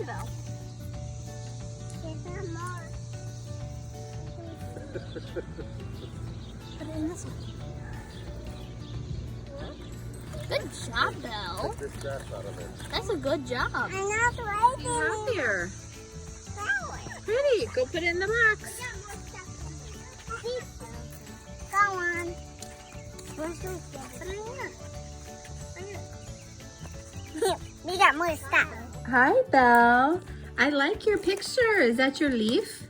Bell. There's some more. Put it in this one. Good job, Belle. Take this grass out of it. That's a good job. I'm not waiting. You have here. Flower. Pretty. Go put it in the box. Go on. Where's your stuff? Put it in here. We got more stuff. Hi, Belle. I like your picture. Is that your leaf?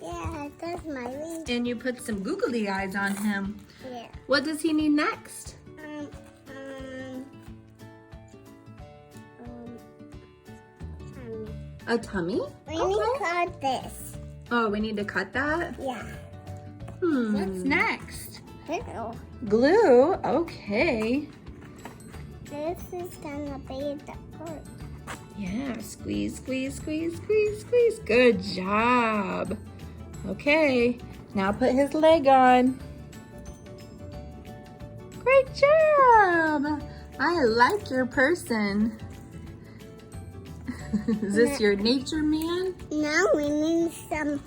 Yeah, that's my leaf. And you put some googly eyes on him. Yeah. What does he need next? A tummy? We need to cut this. Oh, we need to cut that? Yeah. What's next? Ew. Glue? Okay. This is gonna be the part. Yeah, squeeze, squeeze, squeeze, squeeze, squeeze. Good job. Okay, now put his leg on. Great job. I like your person. Is this your nature man? Now we need some